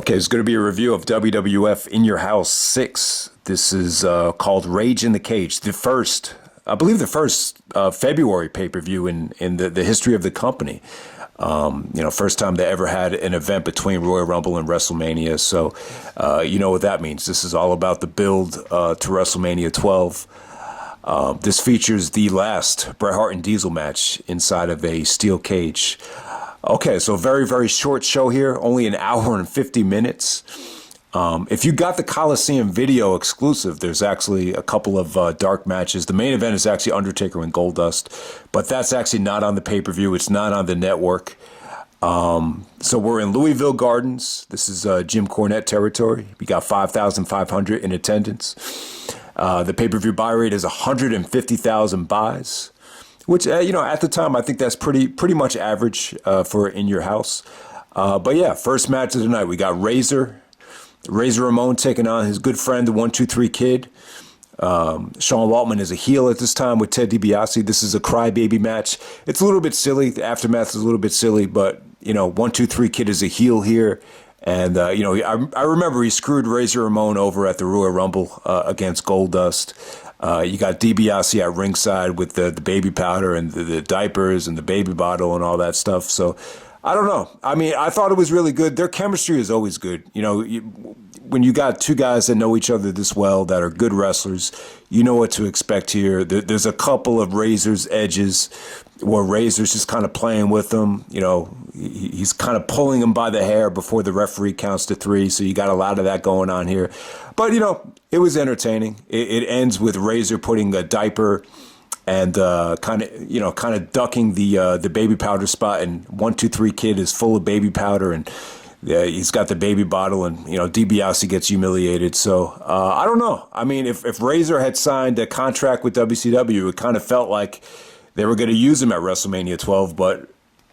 Okay, it's going to be a review of WWF In Your House 6. This is called Rage in the Cage. I believe the first February pay-per-view in the history of the company. First time they ever had an event between Royal Rumble and WrestleMania. So, you know what that means. This is all about the build to WrestleMania 12. This features the last Bret Hart and Diesel match inside of a steel cage. Okay, so very, very short show here, only an hour and 50 minutes. If you got the Coliseum video exclusive, there's actually a couple of dark matches. The main event is actually Undertaker and Goldust, but that's actually not on the pay-per-view. It's not on the network. So we're in Louisville Gardens. This is Jim Cornette territory. We got 5,500 in attendance. The pay-per-view buy rate is 150,000 buys. Which, at the time, I think that's pretty much average for In Your House. But yeah, first match of the night, we got Razor Ramon taking on his good friend, the 1-2-3 Kid. Sean Waltman is a heel at this time with Ted DiBiase. This is a crybaby match. It's a little bit silly. The aftermath is a little bit silly, but, 1-2-3 Kid is a heel here. And, I remember he screwed Razor Ramon over at the Royal Rumble against Goldust. You got DiBiase at ringside with the baby powder and the diapers and the baby bottle and all that stuff. So I don't know. I mean, I thought it was really good. Their chemistry is always good. When you got two guys that know each other this well, that are good wrestlers, you know what to expect here. There's a couple of Razor's edges where Razor's just kind of playing with them. He's kind of pulling him by the hair before the referee counts to 3. So you got a lot of that going on here. But, it was entertaining. It ends with Razor putting a diaper and kind of ducking the baby powder spot. And 1-2-3 Kid is full of baby powder, and he's got the baby bottle, and DiBiase gets humiliated. So I don't know. I mean, if Razor had signed a contract with WCW, it kind of felt like they were going to use him at WrestleMania 12, but.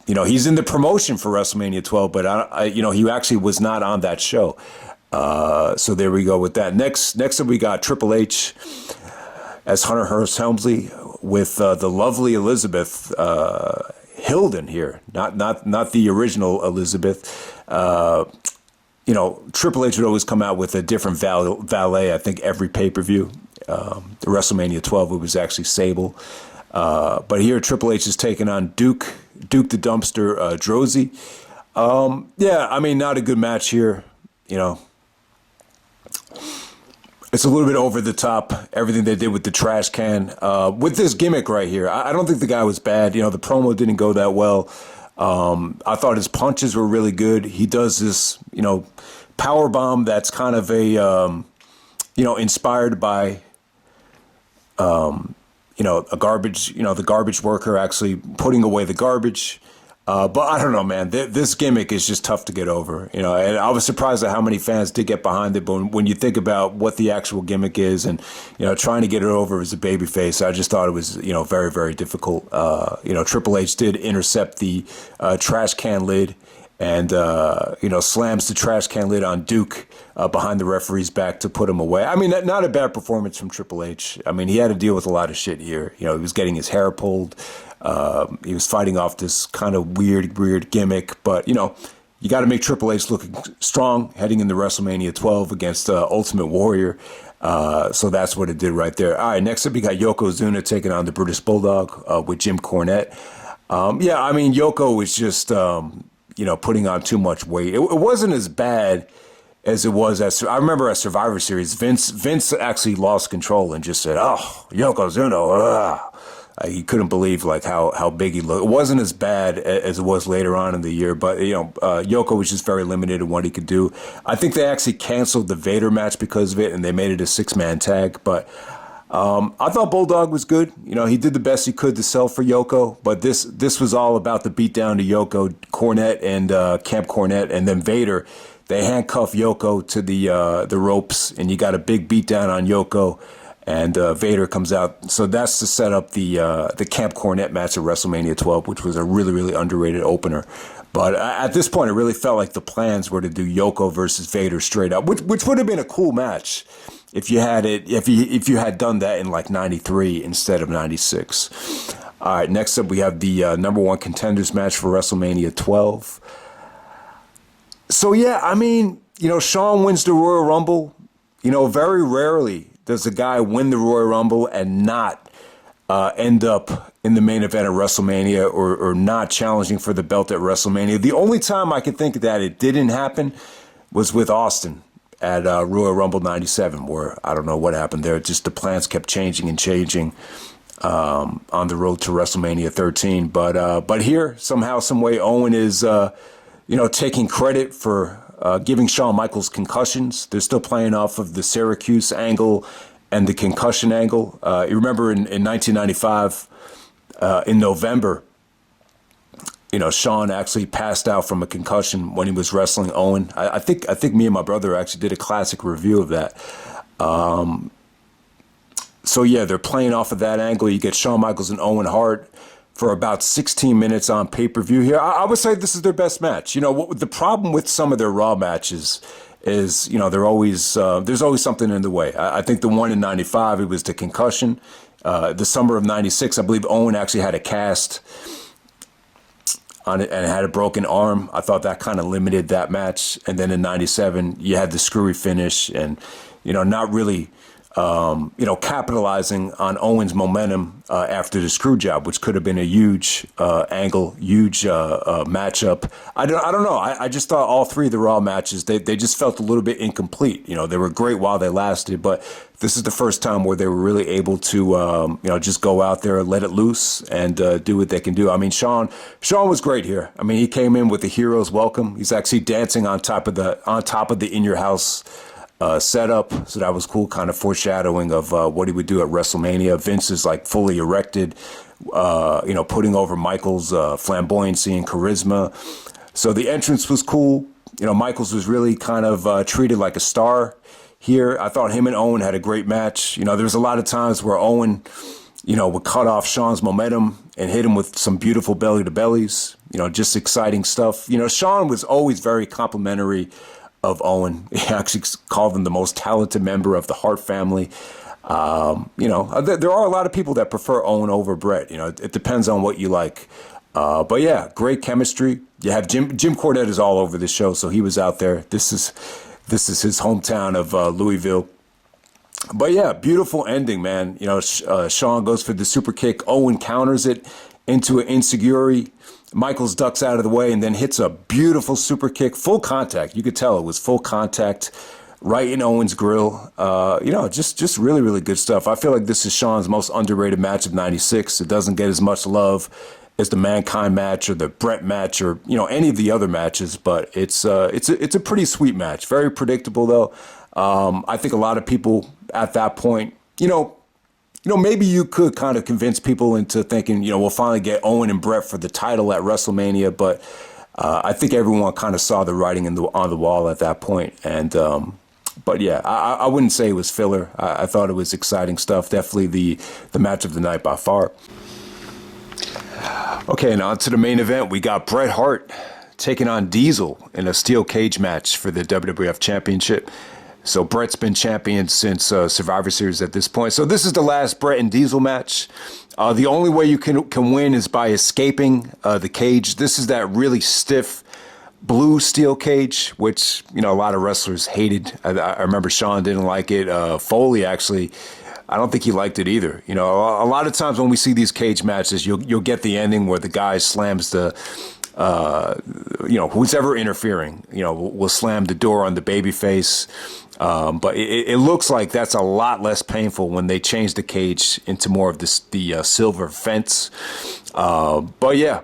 He's in the promotion for WrestleMania 12, but he actually was not on that show. So there we go with that. Next up, we got Triple H as Hunter Hearst Helmsley with the lovely Elizabeth Hilden here, not the original Elizabeth. Triple H would always come out with a different valet. I think every pay-per-view. The WrestleMania 12, it was actually Sable. But here, Triple H is taking on Duke the Dumpster Droese. Not a good match here. It's a little bit over the top, everything they did with the trash can. With this gimmick right here, I don't think the guy was bad. The promo didn't go that well. I thought his punches were really good. He does this, power bomb that's kind of a, inspired by, a garbage, the garbage worker actually putting away the garbage. But I don't know, man. This gimmick is just tough to get over, and I was surprised at how many fans did get behind it. But when you think about what the actual gimmick is and, trying to get it over as a babyface, I just thought it was, very, very difficult. Triple H did intercept the trash can lid and, slams the trash can lid on Duke behind the referee's back to put him away. I mean, not a bad performance from Triple H. I mean, he had to deal with a lot of shit here. He was getting his hair pulled. He was fighting off this kind of weird gimmick. But, you got to make Triple H looking strong heading into WrestleMania 12 against Ultimate Warrior. So that's what it did right there. All right, next up, you got Yokozuna taking on the British Bulldog with Jim Cornette. Yoko was just... putting on too much weight. It wasn't as bad as it was I remember at Survivor Series, Vince actually lost control and just said, "Oh, Yokozuna." He couldn't believe how big he looked. It wasn't as bad as it was later on in the year, but Yoko was just very limited in what he could do. I think they actually canceled the Vader match because of it, and they made it a 6-man tag. But I thought Bulldog was good. He did the best he could to sell for Yoko, but this was all about the beatdown to Yoko, Cornette, and Camp Cornette, and then Vader. They handcuff Yoko to the ropes, and you got a big beatdown on Yoko, and Vader comes out. So that's to set up the Camp Cornette match at WrestleMania 12, which was a really, really underrated opener. But at this point, it really felt like the plans were to do Yoko versus Vader straight up, which would have been a cool match. If you had done that in like 93 instead of 96. All right, next up we have the number one contenders match for WrestleMania 12. So yeah, I mean, Shawn wins the Royal Rumble. Very rarely does a guy win the Royal Rumble and not end up in the main event of WrestleMania or not challenging for the belt at WrestleMania. The only time I can think that it didn't happen was with Austin at Royal Rumble 97, where I don't know what happened there. Just the plans kept changing and changing on the road to WrestleMania 13. But here, somehow, some way, Owen is, taking credit for giving Shawn Michaels concussions. They're still playing off of the Syracuse angle and the concussion angle. You remember in 1995, in November, Shawn actually passed out from a concussion when he was wrestling Owen. I think me and my brother actually did a classic review of that. So yeah, they're playing off of that angle. You get Shawn Michaels and Owen Hart for about 16 minutes on pay-per-view here. I would say this is their best match. The problem with some of their Raw matches is, they're always there's always something in the way. I think the one in 95, it was the concussion. The summer of 96, I believe Owen actually had a cast on it and had a broken arm. I thought that kind of limited that match. And then in 97, you had the screwy finish and, not really, capitalizing on Owen's momentum after the screw job, which could have been a huge angle, huge matchup. I don't know. I just thought all three of the Raw matches, they just felt a little bit incomplete. They were great while they lasted, but this is the first time where they were really able to, just go out there, let it loose, and do what they can do. I mean, Shawn was great here. I mean, he came in with the hero's welcome. He's actually dancing on top of the in your house setup, so that was cool, kind of foreshadowing of what he would do at WrestleMania. Vince is like fully erected, putting over Michaels' flamboyancy and charisma. So the entrance was cool. Michaels was really kind of treated like a star here. I thought him and Owen had a great match. There was a lot of times where Owen, would cut off Shawn's momentum and hit him with some beautiful belly to bellies. Just exciting stuff. Shawn was always very complimentary of Owen. He actually called him the most talented member of the Hart family. There are a lot of people that prefer Owen over Bret. It depends on what you like. But yeah, great chemistry. You have Jim Cornette is all over the show, so he was out there. This is his hometown of Louisville. But yeah, beautiful ending, man. Shawn goes for the super kick. Owen counters it into an insecurity. Michaels ducks out of the way and then hits a beautiful super kick, full contact. You could tell it was full contact, right in Owen's grill. Just really, really good stuff. I feel like this is Shawn's most underrated match of '96. It doesn't get as much love as the Mankind match or the Bret match or any of the other matches, but it's a pretty sweet match. Very predictable though. I think a lot of people at that point, maybe you could kind of convince people into thinking, we'll finally get Owen and Bret for the title at WrestleMania. But I think everyone kind of saw the writing on the wall at that point. And but yeah, I wouldn't say it was filler. I thought it was exciting stuff. Definitely the match of the night by far. Okay, and on to the main event. We got Bret Hart taking on Diesel in a steel cage match for the WWF Championship. So Bret's been champion since Survivor Series at this point. So this is the last Bret and Diesel match. The only way you can win is by escaping the cage. This is that really stiff blue steel cage, which, a lot of wrestlers hated. I remember Shawn didn't like it. Foley, actually, I don't think he liked it either. A lot of times when we see these cage matches, you'll get the ending where the guy slams the... who's ever interfering, will slam the door on the babyface. But it looks like that's a lot less painful when they change the cage into more of the silver fence. But yeah,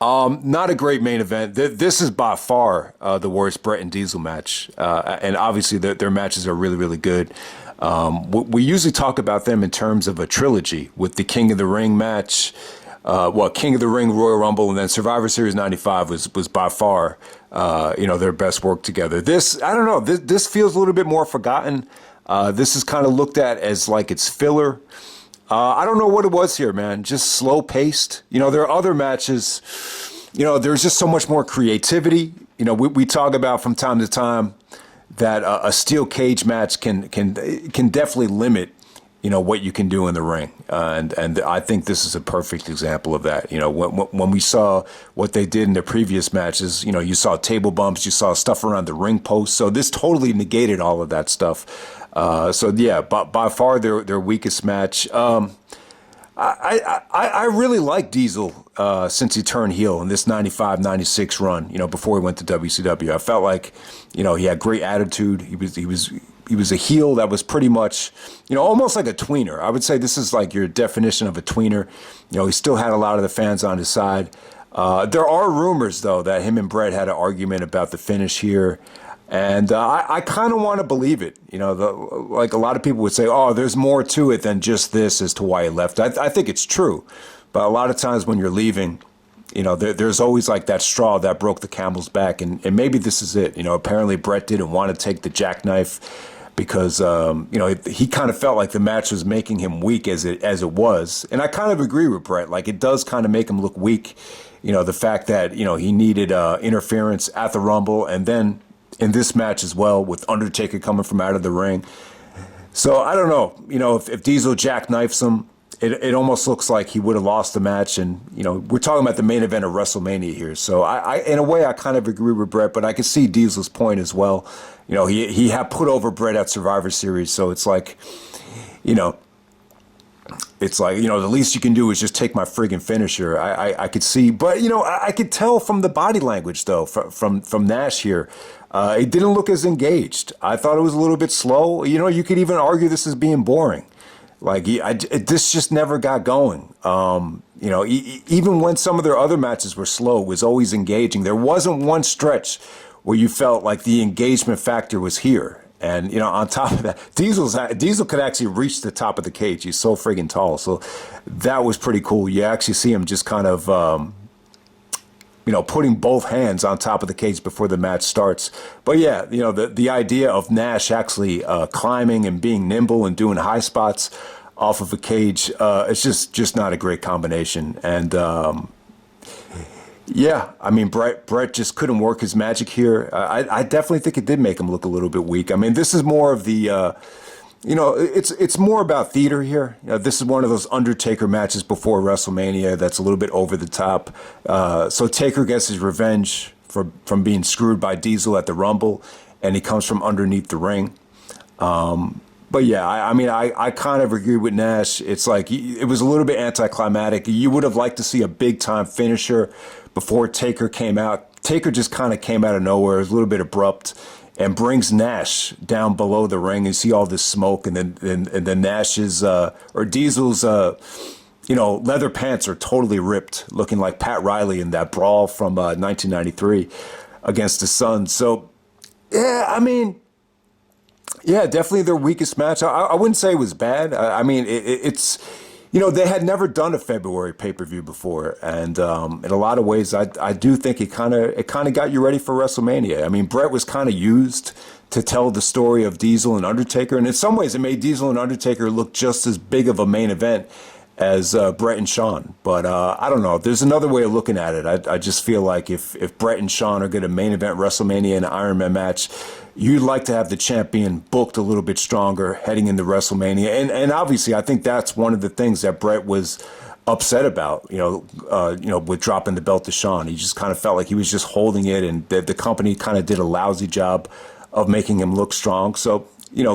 not a great main event. This is by far the worst Bret and Diesel match. And obviously their matches are really, really good. We usually talk about them in terms of a trilogy with the King of the Ring match, King of the Ring, Royal Rumble, and then Survivor Series 95 was by far, their best work together. This, I don't know, this feels a little bit more forgotten. This is kind of looked at as like it's filler. I don't know what it was here, man. Just slow paced. There are other matches, there's just so much more creativity. We talk about from time to time that a steel cage match can definitely limit what you can do in the ring. And I think this is a perfect example of that. When we saw what they did in the previous matches, you saw table bumps, you saw stuff around the ring post. So this totally negated all of that stuff. By far their weakest match. I really like Diesel since he turned heel in this 95-96 run, before he went to WCW. I felt like, he had great attitude. He was a heel that was pretty much, almost like a tweener. I would say this is like your definition of a tweener. He still had a lot of the fans on his side. There are rumors, though, that him and Bret had an argument about the finish here. And I kind of want to believe it. Like a lot of people would say, oh, there's more to it than just this as to why he left. I think it's true. But a lot of times when you're leaving, there's always like that straw that broke the camel's back. And maybe this is it. Apparently Bret didn't want to take the jackknife because, he kind of felt like the match was making him weak as it was. And I kind of agree with Bret. Like, it does kind of make him look weak. The fact that, he needed interference at the Rumble and then in this match as well, with Undertaker coming from out of the ring. So I don't know, if Diesel jackknifes him, it almost looks like he would have lost the match. And, we're talking about the main event of WrestleMania here. So I in a way, I kind of agree with Bret, but I can see Diesel's point as well. He had put over Bret at Survivor Series. So it's like, the least you can do is just take my friggin' finisher. I could see, but, I could tell from the body language, though, from Nash here. It didn't look as engaged. I thought it was a little bit slow. You could even argue this is being boring. Like, this just never got going. Even when some of their other matches were slow, it was always engaging. There wasn't one stretch where you felt like the engagement factor was here. And, on top of that, Diesel could actually reach the top of the cage. He's so friggin' tall. So that was pretty cool. You actually see him just kind of, putting both hands on top of the cage before the match starts. But yeah, the idea of Nash actually climbing and being nimble and doing high spots off of a cage, it's just not a great combination. And Bret just couldn't work his magic here. I definitely think it did make him look a little bit weak. I mean, this is more of the it's more about theater here. This is one of those Undertaker matches before WrestleMania that's a little bit over the top. So Taker gets his revenge from being screwed by Diesel at the Rumble, and he comes from underneath the ring. But yeah, I kind of agree with Nash. It's like it was a little bit anticlimactic. You would have liked to see a big time finisher before Taker came out. Taker just kind of came out of nowhere. It was a little bit abrupt. And brings Nash down below the ring. You see all this smoke, and then Nash's or Diesel's leather pants are totally ripped, looking like Pat Riley in that brawl from 1993 against the Suns. So yeah, definitely their weakest match. I wouldn't say it was bad. It's they had never done a February pay-per-view before, and in a lot of ways, I do think it kind of got you ready for WrestleMania. I mean, Bret was kind of used to tell the story of Diesel and Undertaker, and in some ways, it made Diesel and Undertaker look just as big of a main event as Bret and Shawn. But I don't know. There's another way of looking at it. I just feel like if Bret and Shawn are going to main event WrestleMania in an Iron Man match, you'd like to have the champion booked a little bit stronger heading into WrestleMania. And obviously, I think that's one of the things that Bret was upset about, with dropping the belt to Shawn. He just kind of felt like he was just holding it, and the company kind of did a lousy job of making him look strong. So,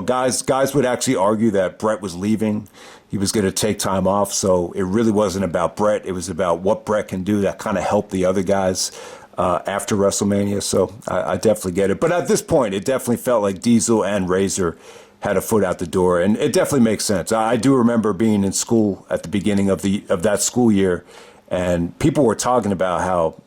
guys would actually argue that Bret was leaving. He was going to take time off. So it really wasn't about Bret. It was about what Bret can do that kind of helped the other guys after WrestleMania. So I definitely get it. But at this point, it definitely felt like Diesel and Razor had a foot out the door. And it definitely makes sense. I do remember being in school at the beginning of that school year, and people were talking about how,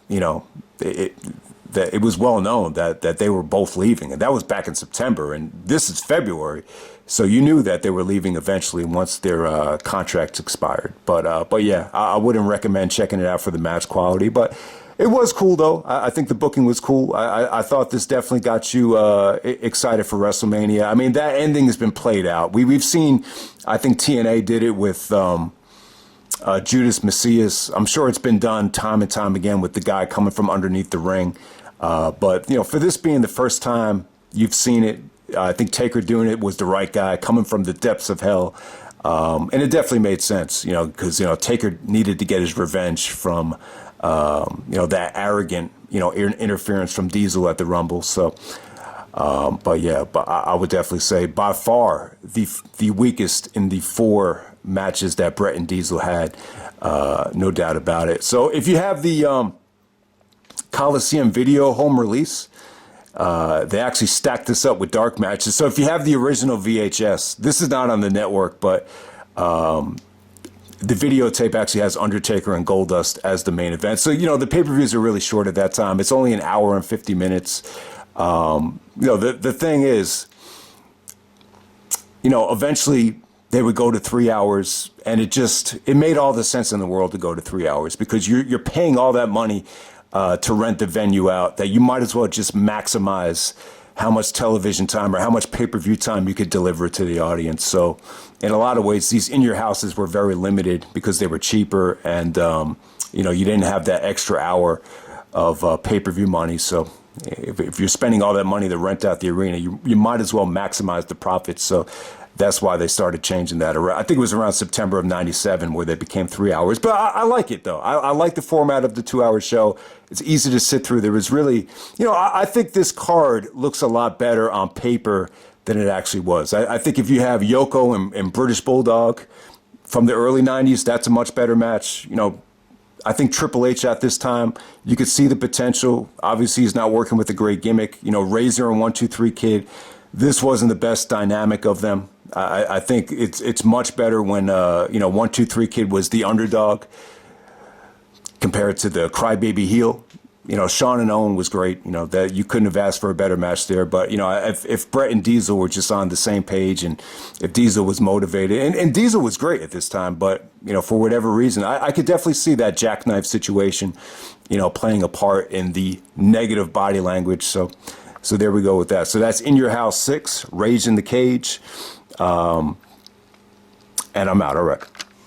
that it was well known that they were both leaving. And that was back in September. And this is February. So you knew that they were leaving eventually once their contracts expired. But yeah, I wouldn't recommend checking it out for the match quality. But it was cool, though. I think the booking was cool. I thought this definitely got you excited for WrestleMania. I mean, that ending has been played out. We've seen, I think TNA did it with Judas Messias. I'm sure it's been done time and time again with the guy coming from underneath the ring. But, for this being the first time you've seen it, I think Taker doing it was the right guy, coming from the depths of hell. And it definitely made sense, because, Taker needed to get his revenge from, that arrogant, interference from Diesel at the Rumble. So, but I would definitely say by far the weakest in the 4 matches that Bret and Diesel had, no doubt about it. So if you have the Coliseum video home release, they actually stacked this up with dark matches. So if you have the original VHS, this is not on the network, but the videotape actually has Undertaker and Goldust as the main event. So, the pay-per-views are really short at that time. It's only an hour and 50 minutes. The thing is, eventually they would go to 3 hours, and it made all the sense in the world to go to 3 hours, because you're paying all that money to rent the venue out, that you might as well just maximize how much television time or how much pay-per-view time you could deliver to the audience. So in a lot of ways, these in-your houses were very limited because they were cheaper, and you didn't have that extra hour of pay-per-view money. So if you're spending all that money to rent out the arena, you might as well maximize the profits. So that's why they started changing that. I think it was around September of '97 where they became 3 hours. But I like it, though. I like the format of the 2-hour show. It's easy to sit through. There was really, I think this card looks a lot better on paper than it actually was. I think if you have Yoko and British Bulldog from the early '90s, that's a much better match. I think Triple H at this time, you could see the potential. Obviously, he's not working with a great gimmick. Razor and 1-2-3 Kid, this wasn't the best dynamic of them. I think it's much better when 1-2-3 Kid was the underdog compared to the crybaby heel. Shawn and Owen was great. That you couldn't have asked for a better match there. But if Bret and Diesel were just on the same page, and if Diesel was motivated, and Diesel was great at this time, but for whatever reason, I could definitely see that jackknife situation, playing a part in the negative body language. So there we go with that. So that's In Your House 6, Rage in the Cage. And I'm out. All right.